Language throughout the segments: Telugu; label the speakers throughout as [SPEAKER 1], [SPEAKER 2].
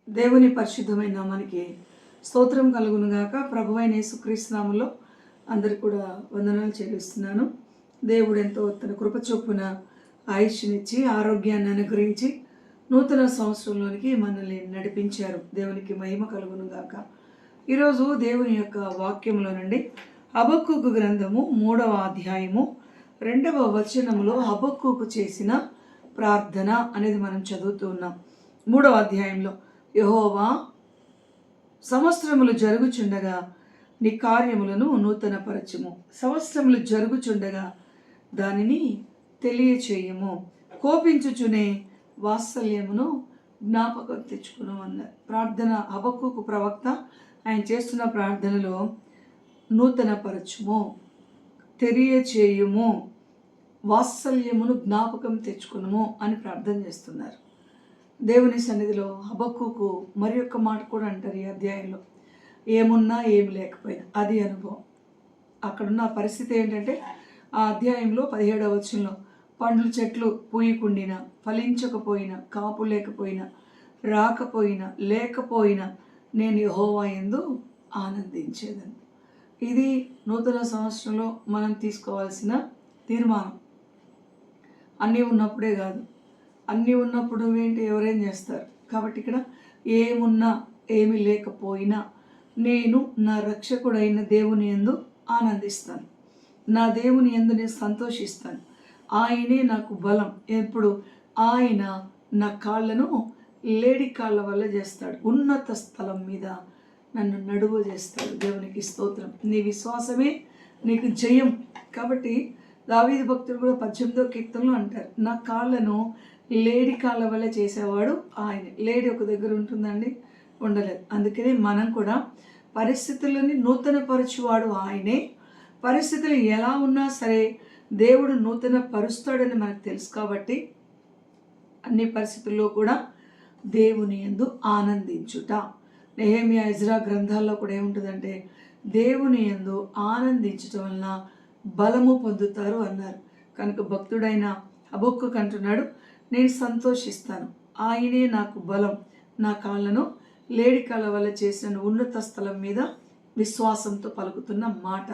[SPEAKER 1] దేవుని పరిశుద్ధమైన నామానికి స్తోత్రం కలుగును గాక. ప్రభువైన యేసుక్రీస్తు నామములో అందరికీ కూడా వందనాలు చెల్లిస్తున్నాను. దేవుడు ఎంతో తన కృప చొప్పున ఆయుష్నిచ్చి ఆరోగ్యాన్ని అనుగ్రహించి నూతన సంవత్సరంలోనికి మనల్ని నడిపించారు. దేవునికి మహిమ కలుగును గాక. ఈరోజు దేవుని యొక్క వాక్యంలో నుండి హబక్కూకు గ్రంథము 3వ అధ్యాయము 2వ వచనములో హబక్కూకు చేసిన ప్రార్థన అనేది మనం చదువుతూ ఉన్నాం. 3వ అధ్యాయంలో, యెహోవా, సంవత్సరములు జరుగుచుండగా నీ కార్యములను నూతనపరచుము, సంవత్సరములు జరుగుచుండగా దానిని తెలియచేయము, కోపించుచునే వాత్సల్యమును జ్ఞాపకం తెచ్చుకును అన్నారు. ప్రార్థన హబక్కూకు ప్రవక్త ఆయన చేస్తున్న ప్రార్థనలో నూతనపరచుము, తెలియచేయుము, వాత్సల్యమును జ్ఞాపకం తెచ్చుకునుము అని ప్రార్థన చేస్తున్నారు. దేవుని సన్నిధిలో హబక్కూకు మరి ఒక్క మాట కూడా అంటారు ఈ అధ్యాయంలో, ఏమున్నా ఏమి లేకపోయినా అది అనుభవం. అక్కడున్న పరిస్థితి ఏంటంటే, ఆ అధ్యాయంలో 17వ వచనంలో, పండ్ల చెట్లు పూయకుండినా, ఫలించకపోయినా, కాపు లేకపోయినా, రాకపోయినా, లేకపోయినా నేను యెహోవా యందు ఆనందించేదని. ఇది నూతన సంవత్సరంలో మనం తీసుకోవాల్సిన తీర్మానం. అన్నీ ఉన్నప్పుడే కాదు, అన్నీ ఉన్నప్పుడు ఏంటి, ఎవరేం చేస్తారు. కాబట్టి ఇక్కడ ఏమున్నా ఏమి లేకపోయినా నేను నా రక్షకుడైన దేవుని యందు ఆనందిస్తాను, నా దేవుని యందు నేను సంతోషిస్తాను. ఆయనే నాకు బలం. ఎప్పుడు ఆయన నా కాళ్ళను లేడి కాళ్ళ వల్ల చేస్తాడు, ఉన్నత స్థలం మీద నన్ను నడువ చేస్తాడు. దేవునికి స్తోత్రం. నీ విశ్వాసమే నీకు జయం. కాబట్టి దావీదు భక్తుడు కూడా 18వ కీర్తనలో అంటారు, నా కాళ్ళను లేడి కాళ్ళ వల్ల చేసేవాడు ఆయన. లేడి ఒక దగ్గర ఉంటుందండి, ఉండలేదు. అందుకనే మనం కూడా పరిస్థితులని నూతనపరచువాడు ఆయనే. పరిస్థితులు ఎలా ఉన్నా సరే దేవుడు నూతన పరుస్తాడని మనకు తెలుసు. కాబట్టి అన్ని పరిస్థితుల్లో కూడా దేవుని యందు ఆనందించుట. నెహెమ్యా, ఎజ్రా గ్రంథాల్లో కూడా ఏముంటుందంటే, దేవుని యందు ఆనందించటం వలన బలము పొందుతారు అన్నారు. కనుక భక్తుడైన హబక్కూకు అంటున్నాడు, నేను సంతోషిస్తాను, ఆయనే నాకు బలం, నా కాళ్ళను లేడి కాళ్ళ వల్ల చేసిన ఉన్నత స్థలం మీద విశ్వాసంతో పలుకుతున్న మాట.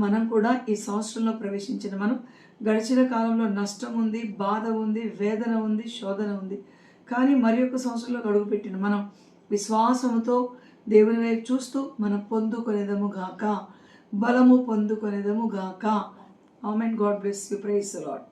[SPEAKER 1] మనం కూడా ఈ సంవత్సరంలో ప్రవేశించిన మనం గడిచిన కాలంలో నష్టం ఉంది, బాధ ఉంది, వేదన ఉంది, శోధన ఉంది. కానీ మరి ఒక సంవత్సరంలో అడుగుపెట్టిన మనం విశ్వాసముతో దేవుని వైపు చూస్తూ మనం పొందుకొనేదము గాక, బలము పొందుకొనేదము గాక. Amen. God bless you. Praise the lord.